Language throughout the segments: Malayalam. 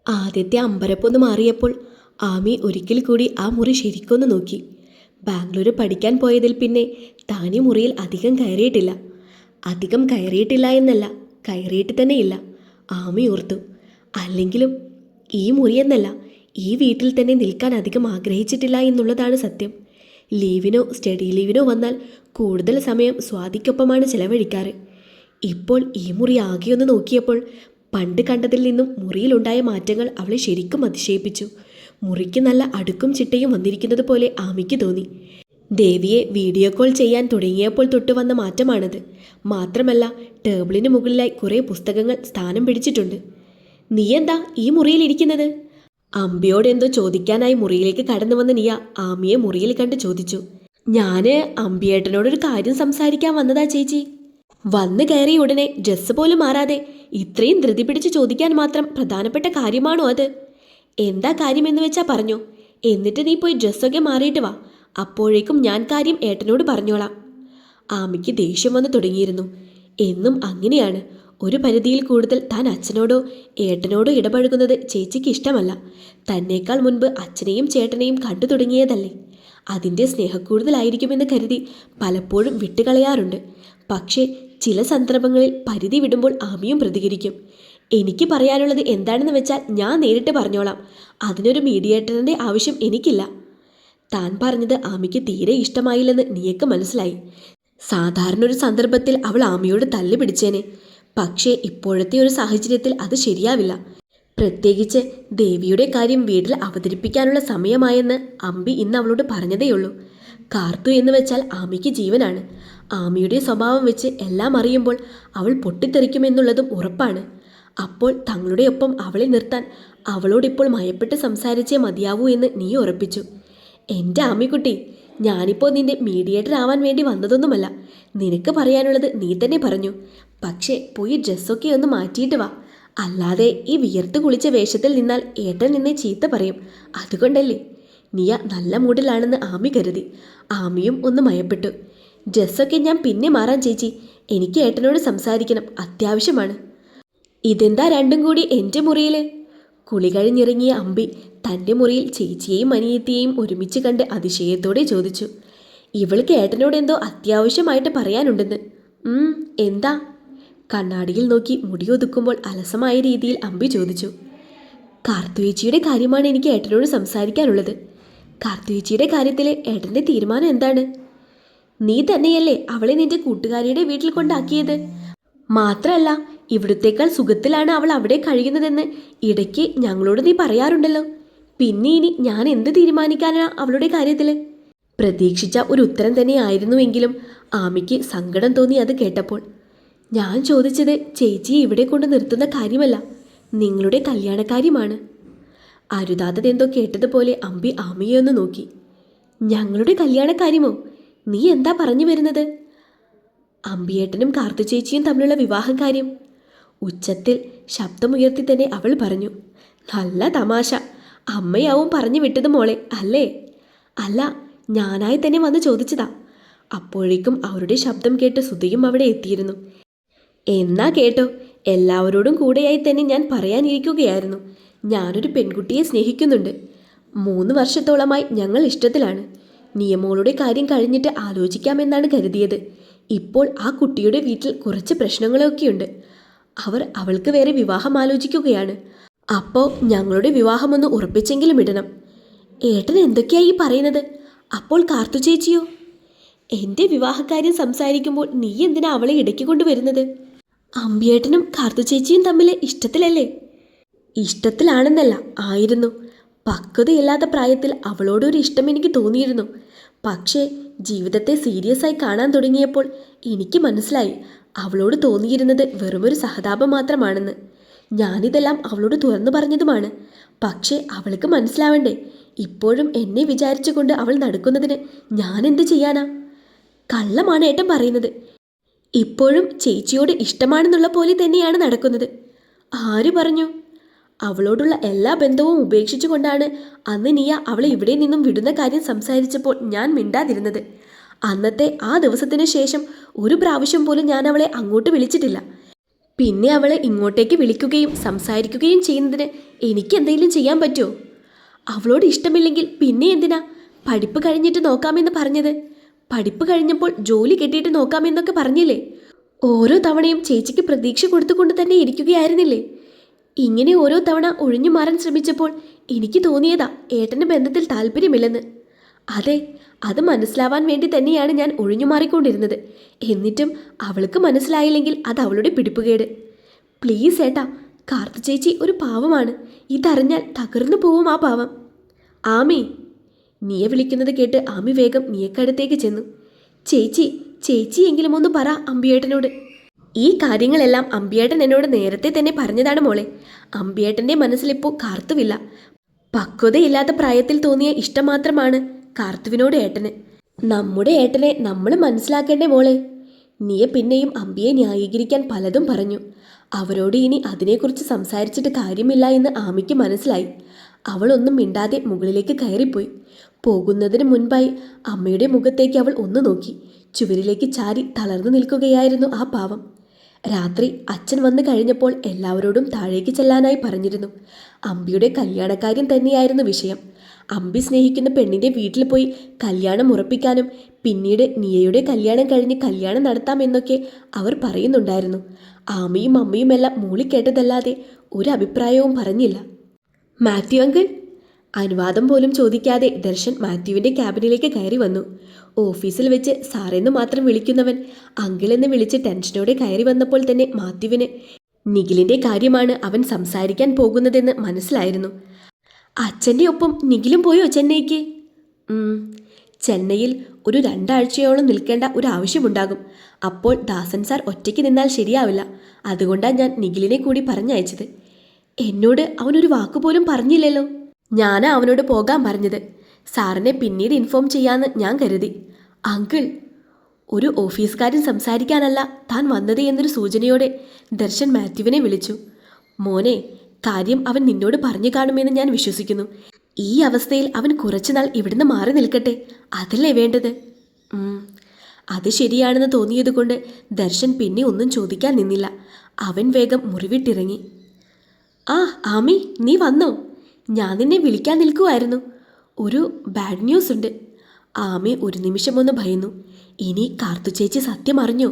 ആദ്യത്തെ അമ്പരപ്പൊന്ന് മാറിയപ്പോൾ ആമി ഒരിക്കൽ കൂടി ആ മുറി ശരിക്കൊന്ന് നോക്കി. ബാംഗ്ലൂർ പഠിക്കാൻ പോയതിൽ പിന്നെ താനീ മുറിയിൽ അധികം കയറിയിട്ടില്ല. അധികം കയറിയിട്ടില്ല എന്നല്ല, കയറിയിട്ട് തന്നെയില്ല. ആമി ഓർത്തു. അല്ലെങ്കിലും ഈ മുറിയെന്നല്ല, ഈ വീട്ടിൽ തന്നെ നിൽക്കാൻ അധികം ആഗ്രഹിച്ചിട്ടില്ല എന്നുള്ളതാണ് സത്യം. ലീവിനോ സ്റ്റഡി ലീവിനോ വന്നാൽ കൂടുതൽ സമയം സ്വാതിക്കൊപ്പമാണ് ചെലവഴിക്കാറ്. ഇപ്പോൾ ഈ മുറി ആകെയൊന്ന് നോക്കിയപ്പോൾ പണ്ട് കണ്ടതിൽ നിന്നും മുറിയിലുണ്ടായ മാറ്റങ്ങൾ അവളെ ശരിക്കും അതിശയിപ്പിച്ചു. മുറിക്ക് നല്ല അടുക്കും ചിട്ടയും വന്നിരിക്കുന്നത് പോലെ ആമിക്ക് തോന്നി. ദേവിയെ വീഡിയോ കോൾ ചെയ്യാൻ തുടങ്ങിയപ്പോൾ തൊട്ട് വന്ന മാറ്റമാണത്. മാത്രമല്ല, ടേബിളിന് മുകളിലായി കുറേ പുസ്തകങ്ങൾ സ്ഥാനം പിടിച്ചിട്ടുണ്ട്. നീ എന്താ ഈ മുറിയിലിരിക്കുന്നത്? അമ്പിയോട് എന്തോ ചോദിക്കാനായി മുറിയിലേക്ക് കടന്നു വന്ന നിയ ആമിയെ മുറിയിൽ കണ്ട് ചോദിച്ചു. ഞാന് അമ്പിയേട്ടനോടൊരു കാര്യം സംസാരിക്കാൻ വന്നതാ ചേച്ചി. വന്നു കയറിയ ഉടനെ ഡ്രസ്സ് പോലും മാറാതെ ഇത്രയും ധൃതി പിടിച്ച് ചോദിക്കാൻ മാത്രം പ്രധാനപ്പെട്ട കാര്യമാണോ അത്? എന്താ കാര്യമെന്ന് വെച്ചാ പറഞ്ഞോ. എന്നിട്ട് നീ പോയി ഡ്രസ്സൊക്കെ മാറിയിട്ട് വാ. അപ്പോഴേക്കും ഞാൻ കാര്യം ഏട്ടനോട് പറഞ്ഞോളാം. ആമിക്ക് ദേഷ്യം വന്നു തുടങ്ങിയിരുന്നു. എന്നും അങ്ങനെയാണ്. ഒരു പരിധിയിൽ കൂടുതൽ താൻ അച്ഛനോടോ ഏട്ടനോടോ ഇടപഴകുന്നത് ചേച്ചിക്ക് ഇഷ്ടമല്ല. തന്നേക്കാൾ മുൻപ് അച്ഛനെയും ചേട്ടനെയും കണ്ടു തുടങ്ങിയതല്ലേ. അതിൻ്റെ സ്നേഹക്കൂടുതലായിരിക്കുമെന്ന് കരുതി പലപ്പോഴും വിട്ടുകളയാറുണ്ട്. പക്ഷേ ചില സന്ദർഭങ്ങളിൽ പരിധി വിടുമ്പോൾ ആമിയും പ്രതികരിക്കും. എനിക്ക് പറയാനുള്ളത് എന്താണെന്ന് വെച്ചാൽ ഞാൻ നേരിട്ട് പറഞ്ഞോളാം. അതിനൊരു മീഡിയേറ്ററിൻ്റെ ആവശ്യം എനിക്കില്ല. താൻ പറഞ്ഞത് ആമിക്ക് തീരെ ഇഷ്ടമായില്ലെന്ന് നിയക്ക് മനസ്സിലായി. സാധാരണ ഒരു സന്ദർഭത്തിൽ അവൾ ആമിയോട് തല്ല് പിടിച്ചേനെ. പക്ഷേ ഇപ്പോഴത്തെ ഒരു സാഹചര്യത്തിൽ അത് ശരിയാവില്ല. പ്രത്യേകിച്ച് ദേവിയുടെ കാര്യം വീട്ടിൽ അവതരിപ്പിക്കാനുള്ള സമയമായെന്ന് അമ്പി ഇന്ന് അവളോട് പറഞ്ഞതേയുള്ളൂ. കാർത്തു എന്ന് വെച്ചാൽ ആമിക്ക് ജീവനാണ്. ആമിയുടെ സ്വഭാവം വെച്ച് എല്ലാം അറിയുമ്പോൾ അവൾ പൊട്ടിത്തെറിക്കുമെന്നുള്ളതും ഉറപ്പാണ്. അപ്പോൾ തങ്ങളുടെ ഒപ്പം അവളെ നിർത്താൻ അവളോടിപ്പോൾ മയപ്പെട്ട് സംസാരിച്ചേ മതിയാവൂ എന്ന് നീ ഉറപ്പിച്ചു. എൻ്റെ ആമിക്കുട്ടി, ഞാനിപ്പോൾ നിന്റെ മീഡിയേറ്റർ ആവാൻ വേണ്ടി വന്നതൊന്നുമല്ല. നിനക്ക് പറയാനുള്ളത് നീ തന്നെ പറഞ്ഞു. പക്ഷേ പോയി ഡ്രസ്സൊക്കെ ഒന്ന് മാറ്റിയിട്ട് വാ. അല്ലാതെ ഈ വിയർത്ത് കുളിച്ച വേഷത്തിൽ നിന്നാൽ ഏട്ടൻ നിന്നെ ചീത്ത പറയും. അതുകൊണ്ടല്ലേ. നിയ നല്ല മൂഡിലാണെന്ന് ആമി കരുതി. ആമിയും ഒന്ന് മയപ്പെട്ടു. ഡ്രസ്സൊക്കെ ഞാൻ പിന്നെ മാറാൻ ചേച്ചി. എനിക്ക് ഏട്ടനോട് സംസാരിക്കണം, അത്യാവശ്യമാണ്. ഇതെന്താ രണ്ടും കൂടി എൻ്റെ മുറിയിൽ? കുളി കഴിഞ്ഞിറങ്ങിയ അമ്പി തൻ്റെ മുറിയിൽ ചേച്ചിയെയും അനിയത്തിയെയും ഒരുമിച്ച് കണ്ട് അതിശയത്തോടെ ചോദിച്ചു. ഇവൾക്ക് ഏട്ടനോട് എന്തോ അത്യാവശ്യമായിട്ട് പറയാനുണ്ടെന്ന്. എന്താ? കണ്ണാടിയിൽ നോക്കി മുടിയൊതുക്കുമ്പോൾ അലസമായ രീതിയിൽ അമ്പി ചോദിച്ചു. കാർത്തുവേച്ചിയുടെ കാര്യമാണ് എനിക്ക് ഏട്ടനോട് സംസാരിക്കാനുള്ളത്. കാർത്തുവേച്ചിയുടെ കാര്യത്തിൽ ഏട്ടൻ്റെ തീരുമാനം എന്താണ്? നീ തന്നെയല്ലേ അവളെ നിന്റെ കൂട്ടുകാരിയുടെ വീട്ടിൽ കൊണ്ടാക്കിയത്? മാത്രമല്ല, ഇവിടുത്തേക്കാൾ സുഖത്തിലാണ് അവൾ അവിടെ കഴിയുന്നതെന്ന് ഇടയ്ക്ക് ഞങ്ങളോട് നീ പറയാറുണ്ടല്ലോ. പിന്നെ ഇനി ഞാൻ എന്ത് തീരുമാനിക്കാനാ അവളുടെ കാര്യത്തിൽ? പ്രതീക്ഷിച്ച ഒരു ഉത്തരം തന്നെയായിരുന്നുവെങ്കിലും ആമിക്ക് സങ്കടം തോന്നി അത് കേട്ടപ്പോൾ. ഞാൻ ചോദിച്ചത് ചേച്ചിയെ ഇവിടെ കൊണ്ട് നിർത്തുന്ന കാര്യമല്ല, നിങ്ങളുടെ കല്യാണക്കാര്യമാണ്. അരുതാത്തതെന്തോ കേട്ടതുപോലെ അമ്പി ആമിയെ ഒന്ന് നോക്കി. ഞങ്ങളുടെ കല്യാണക്കാര്യമോ? നീ എന്താ പറഞ്ഞു വരുന്നത്? അമ്പിയേട്ടനും കാർത്തു ചേച്ചിയും തമ്മിലുള്ള വിവാഹം കാര്യം. ഉച്ചത്തിൽ ശബ്ദമുയർത്തി തന്നെ അവൾ പറഞ്ഞു. നല്ല തമാശ. അമ്മയാവും പറഞ്ഞു വിട്ടത് മോളെ, അല്ലേ? അല്ല, ഞാനായി തന്നെ വന്ന് ചോദിച്ചതാ. അപ്പോഴേക്കും അവരുടെ ശബ്ദം കേട്ട് സുധിയും അവിടെ എത്തിയിരുന്നു. എന്നാ കേട്ടോ, എല്ലാവരോടും കൂടെയായി തന്നെ ഞാൻ പറയാനിരിക്കുകയായിരുന്നു. ഞാനൊരു പെൺകുട്ടിയെ സ്നേഹിക്കുന്നുണ്ട്. 3 വർഷത്തോളമായി ഞങ്ങൾ ഇഷ്ടത്തിലാണ്. നിയമോളുടെ കാര്യം കഴിഞ്ഞിട്ട് ആലോചിക്കാമെന്നാണ് കരുതിയത്. ഇപ്പോൾ ആ കുട്ടിയുടെ വീട്ടിൽ കുറച്ച് പ്രശ്നങ്ങളൊക്കെയുണ്ട്. അവൾക്ക് വേറെ വിവാഹം ആലോചിക്കുകയാണ്. അപ്പോൾ ഞങ്ങളുടെ വിവാഹമൊന്ന് ഉറപ്പിച്ചെങ്കിലും ഇടണം. ഏട്ടൻ എന്തൊക്കെയായി പറയുന്നത്? അപ്പോൾ കാർത്തു ചേച്ചിയോ? എൻ്റെ വിവാഹക്കാര്യം സംസാരിക്കുമ്പോൾ നീ എന്തിനാ അവളെ ഇടയ്ക്ക് കൊണ്ടുവരുന്നത്? അമ്പിയേട്ടനും കാർത്തു ചേച്ചിയും തമ്മിൽ ഇഷ്ടത്തിലല്ലേ? ഇഷ്ടത്തിലാണെന്നല്ല, ആയിരുന്നു. പക്വതയില്ലാത്ത പ്രായത്തിൽ അവളോടൊരു ഇഷ്ടം എനിക്ക് തോന്നിയിരുന്നു. പക്ഷേ ജീവിതത്തെ സീരിയസ് ആയി കാണാൻ തുടങ്ങിയപ്പോൾ എനിക്ക് മനസ്സിലായി അവളോട് തോന്നിയിരുന്നത് വെറുമൊരു സഹതാപം മാത്രമാണെന്ന്. ഞാനിതെല്ലാം അവളോട് തുറന്നു പറഞ്ഞതുമാണ്. പക്ഷേ അവൾക്ക് മനസ്സിലാവണ്ടേ. ഇപ്പോഴും എന്നെ വിചാരിച്ചുകൊണ്ട് അവൾ നടക്കുന്നതിന് ഞാൻ എന്ത് ചെയ്യാനാ? കള്ളമാണ് ഏട്ടൻ പറയുന്നത്. ഇപ്പോഴും ചേച്ചിയോട് ഇഷ്ടമാണെന്നുള്ള പോലെ തന്നെയാണ് നടക്കുന്നത്. ആര് പറഞ്ഞു? അവളോടുള്ള എല്ലാ ബന്ധവും ഉപേക്ഷിച്ചുകൊണ്ടാണ് അന്ന് നീയ അവളെ ഇവിടെ നിന്നും വിടുന്ന കാര്യം സംസാരിച്ചപ്പോൾ ഞാൻ മിണ്ടാതിരുന്നത്. അന്നത്തെ ആ ദിവസത്തിന് ശേഷം ഒരു പ്രാവശ്യം പോലും ഞാൻ അവളെ അങ്ങോട്ട് വിളിച്ചിട്ടില്ല. പിന്നെ അവളെ ഇങ്ങോട്ടേക്ക് വിളിക്കുകയും സംസാരിക്കുകയും ചെയ്യുന്നതിന് എനിക്ക് എന്തെങ്കിലും ചെയ്യാൻ പറ്റുമോ? അവളോട് ഇഷ്ടമില്ലെങ്കിൽ പിന്നെ എന്തിനാ പഠിപ്പ് കഴിഞ്ഞിട്ട് നോക്കാമെന്ന് പറഞ്ഞത്? പഠിപ്പ് കഴിഞ്ഞപ്പോൾ ജോലി കിട്ടിയിട്ട് നോക്കാമെന്നൊക്കെ പറഞ്ഞില്ലേ? ഓരോ തവണയും ചേച്ചിക്ക് പ്രതീക്ഷ കൊടുത്തുകൊണ്ട് തന്നെ ഇരിക്കുകയായിരുന്നില്ലേ? ഇങ്ങനെ ഓരോ തവണ ഒഴിഞ്ഞു മാറാൻ ശ്രമിച്ചപ്പോൾ എനിക്ക് തോന്നിയതാ ഏട്ടന് ബന്ധത്തിൽ താല്പര്യമില്ലെന്ന്. അതെ, അത് മനസ്സിലാവാൻ വേണ്ടി തന്നെയാണ് ഞാൻ ഒഴിഞ്ഞു മാറിക്കൊണ്ടിരുന്നത്. എന്നിട്ടും അവൾക്ക് മനസ്സിലായില്ലെങ്കിൽ അത് അവളുടെ പിടിപ്പുകേട്. പ്ലീസ് ഏട്ടാ, കാർത്തു ചേച്ചി ഒരു പാവമാണ്. ഇതറിഞ്ഞാൽ തകർന്നു പോവും ആ പാവം. ആമി, നീയെ വിളിക്കുന്നത് കേട്ട് ആമി വേഗം നീയക്കടുത്തേക്ക് ചെന്നു. ചേച്ചി, ചേച്ചിയെങ്കിലും ഒന്ന് പറ അമ്പിയേട്ടനോട്. ഈ കാര്യങ്ങളെല്ലാം അമ്പിയേട്ടൻ എന്നോട് നേരത്തെ തന്നെ പറഞ്ഞതാണ് മോളെ. അമ്പിയേട്ടൻ്റെ മനസ്സിലിപ്പോൾ കാർത്തുവില്ല. പക്വതയില്ലാത്ത പ്രായത്തിൽ തോന്നിയ ഇഷ്ടം മാത്രമാണ് കാർത്തുവിനോട് ഏട്ടന്. നമ്മുടെ ഏട്ടനെ നമ്മൾ മനസ്സിലാക്കേണ്ടേ മോളെ. നീയെ പിന്നെയും അമ്പിയെ ന്യായീകരിക്കാൻ പലതും പറഞ്ഞു. അവരോട് ഇനി അതിനെക്കുറിച്ച് സംസാരിച്ചിട്ട് കാര്യമില്ല എന്ന് ആമിക്ക് മനസ്സിലായി. അവളൊന്നും മിണ്ടാതെ മുകളിലേക്ക് കയറിപ്പോയി. പോകുന്നതിന് മുൻപായി അമ്മയുടെ മുഖത്തേക്ക് അവൾ ഒന്ന് നോക്കി. ചുവരിലേക്ക് ചാരി തളർന്നു നിൽക്കുകയായിരുന്നു ആ പാവം. രാത്രി അച്ഛൻ വന്നു കഴിഞ്ഞപ്പോൾ എല്ലാവരോടും താഴേക്ക് ചെല്ലാനായി പറഞ്ഞിരുന്നു. അമ്പിയുടെ കല്യാണക്കാര്യം തന്നെയായിരുന്നു വിഷയം. അമ്പി സ്നേഹിക്കുന്ന പെണ്ണിൻ്റെ വീട്ടിൽ പോയി കല്യാണം ഉറപ്പിക്കാനും പിന്നീട് നിയയുടെ കല്യാണം കഴിഞ്ഞ് കല്യാണം നടത്താമെന്നൊക്കെ അവർ പറയുന്നുണ്ടായിരുന്നു. ആമയും അമ്മയുമെല്ലാം മൂളിക്കേട്ടതല്ലാതെ ഒരു അഭിപ്രായവും പറഞ്ഞില്ല. മാത്യു അങ്കിൾ, അനുവാദം പോലും ചോദിക്കാതെ ദർശൻ മാത്യുവിൻ്റെ ക്യാബിനിലേക്ക് കയറി വന്നു. ഓഫീസിൽ വെച്ച് സാറെന്ന് മാത്രം വിളിക്കുന്നവൻ അങ്കിളെന്ന് വിളിച്ച് ടെൻഷനോടെ കയറി വന്നപ്പോൾ തന്നെ മാത്യുവിന് നിഖിലിൻ്റെ കാര്യമാണ് അവൻ സംസാരിക്കാൻ പോകുന്നതെന്ന് മനസ്സിലായിരുന്നു. അച്ഛൻ്റെ ഒപ്പം നിഖിലും പോയോ ചെന്നൈക്ക്? ചെന്നൈയിൽ ഒരു 2 ആഴ്ചയോളം നിൽക്കേണ്ട ഒരു ആവശ്യമുണ്ടാകും. അപ്പോൾ ദാസൻ സാർ ഒറ്റയ്ക്ക് നിന്നാൽ ശരിയാവില്ല. അതുകൊണ്ടാണ് ഞാൻ നിഖിലിനെ കൂടി പറഞ്ഞയച്ചത്. എന്നോട് അവനൊരു വാക്കുപോലും പറഞ്ഞില്ലല്ലോ. ഞാനാ അവനോട് പോകാൻ പറഞ്ഞത്. സാറിനെ പിന്നീട് ഇൻഫോം ചെയ്യാമെന്ന് ഞാൻ കരുതി. അങ്കിൾ, ഒരു ഓഫീസുകാരൻ സംസാരിക്കാനല്ല താൻ വന്നത് എന്നൊരു സൂചനയോടെ ദർശൻ മാത്യുവിനെ വിളിച്ചു. മോനെ, കാര്യം അവൻ നിന്നോട് പറഞ്ഞു കാണുമെന്ന് ഞാൻ വിശ്വസിക്കുന്നു. ഈ അവസ്ഥയിൽ അവൻ കുറച്ചുനാൾ ഇവിടുന്ന് മാറി നിൽക്കട്ടെ, അതല്ലേ വേണ്ടത്? അത് ശരിയാണെന്ന് തോന്നിയതുകൊണ്ട് ദർശൻ പിന്നെ ഒന്നും ചോദിക്കാൻ നിന്നില്ല. അവൻ വേഗം മുറിവിട്ടിറങ്ങി. ആ ആമി, നീ വന്നോ? ഞാൻ നിന്നെ വിളിക്കാൻ നിൽക്കുമായിരുന്നു. ഒരു ബാഡ് ന്യൂസ് ഉണ്ട്. ആമി ഒരു നിമിഷമൊന്ന് ഭയന്നു. ഇനി കാർത്തു ചേച്ചി സത്യം അറിഞ്ഞോ?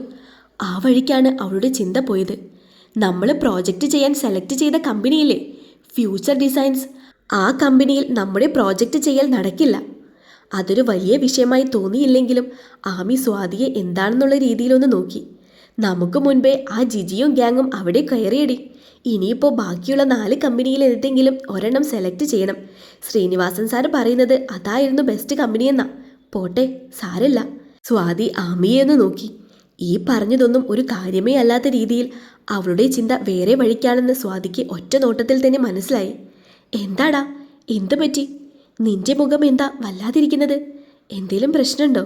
ആ വഴിക്കാണ് അവളുടെ ചിന്ത പോയത്. നമ്മൾ പ്രോജക്റ്റ് ചെയ്യാൻ സെലക്ട് ചെയ്ത കമ്പനിയില്ലേ, ഫ്യൂച്ചർ ഡിസൈൻസ്, ആ കമ്പനിയിൽ നമ്മുടെ പ്രോജക്റ്റ് ചെയ്യൽ നടക്കില്ല. അതൊരു വലിയ വിഷയമായി തോന്നിയില്ലെങ്കിലും ആമി സ്വാതിയെ എന്താണെന്നുള്ള രീതിയിലൊന്ന് നോക്കി. നമുക്ക് മുൻപേ ആ ജിജിയും ഗ്യാങ്ങും അവിടെ കയറിയടി. ഇനിയിപ്പോൾ ബാക്കിയുള്ള 4 കമ്പനിയിൽ എന്തെങ്കിലും ഒരെണ്ണം സെലക്ട് ചെയ്യണം. ശ്രീനിവാസൻ സാറ് പറയുന്നത് അതായിരുന്നു ബെസ്റ്റ് കമ്പനിയെന്നാ. പോട്ടെ, സാരല്ല. സ്വാതി ആമിയെ ഒന്ന് നോക്കി. ഈ പറഞ്ഞതൊന്നും ഒരു കാര്യമേ അല്ലാത്ത രീതിയിൽ അവളുടെ ചിന്ത വേറെ വഴിക്കാണെന്ന് സ്വാതിക്ക് ഒറ്റ നോട്ടത്തിൽ തന്നെ മനസ്സിലായി. എന്താടാ, എന്തു പറ്റി? നിന്റെ മുഖം എന്താ വല്ലാതിരിക്കുന്നത്? എന്തേലും പ്രശ്നമുണ്ടോ?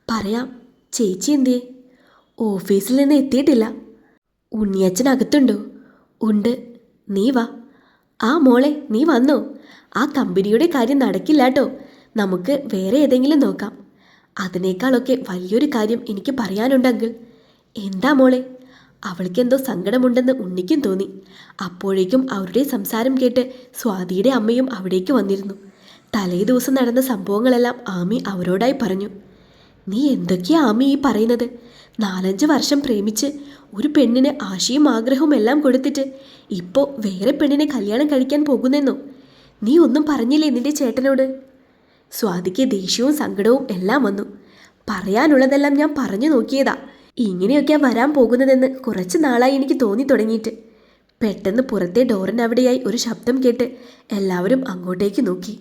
പറയാം. ചേച്ചി എന്തേ? ഓഫീസിൽ നിന്ന് എത്തിയിട്ടില്ല. ഉണ്ണിയച്ഛൻ അകത്തുണ്ടോ? ഉണ്ട്. നീ വാ. ആ മോളെ, നീ വന്നോ? ആ കമ്പനിയുടെ കാര്യം നടക്കില്ല കേട്ടോ. നമുക്ക് വേറെ ഏതെങ്കിലും നോക്കാം. അതിനേക്കാളൊക്കെ വലിയൊരു കാര്യം എനിക്ക് പറയാനുണ്ടെങ്കിൽ. എന്താ മോളെ? അവൾക്കെന്തോ സങ്കടമുണ്ടെന്ന് ഉണ്ണിക്കും തോന്നി. അപ്പോഴേക്കും അവരുടെ സംസാരം കേട്ട് സ്വാതിയുടെ അമ്മയും അവിടേക്ക് വന്നിരുന്നു. തലേ ദിവസം നടന്ന സംഭവങ്ങളെല്ലാം ആമി അവരോടായി പറഞ്ഞു. നീ എന്തൊക്കെയാ ആമി ഈ പറയുന്നത്? 4-5 വർഷം പ്രേമിച്ച് ഒരു പെണ്ണിന് ആശയും ആഗ്രഹവും എല്ലാം കൊടുത്തിട്ട് ഇപ്പോൾ വേറെ പെണ്ണിനെ കല്യാണം കഴിക്കാൻ പോകുന്നെന്നോ? നീ ഒന്നും പറഞ്ഞില്ലേ നിന്റെ ചേട്ടനോട്? സ്വാതിക്ക് ദേഷ്യവും സങ്കടവും എല്ലാം വന്നു. പറയാനുള്ളതെല്ലാം ഞാൻ പറഞ്ഞു നോക്കിയതാ. ഇങ്ങനെയൊക്കെയാ വരാൻ പോകുന്നതെന്ന് കുറച്ച് നാളായി എനിക്ക് തോന്നി തുടങ്ങിയിട്ട്. പെട്ടെന്ന് പുറത്തെ ഡോറിനവിടെയായി ഒരു ശബ്ദം കേട്ട് എല്ലാവരും അങ്ങോട്ടേക്ക് നോക്കി.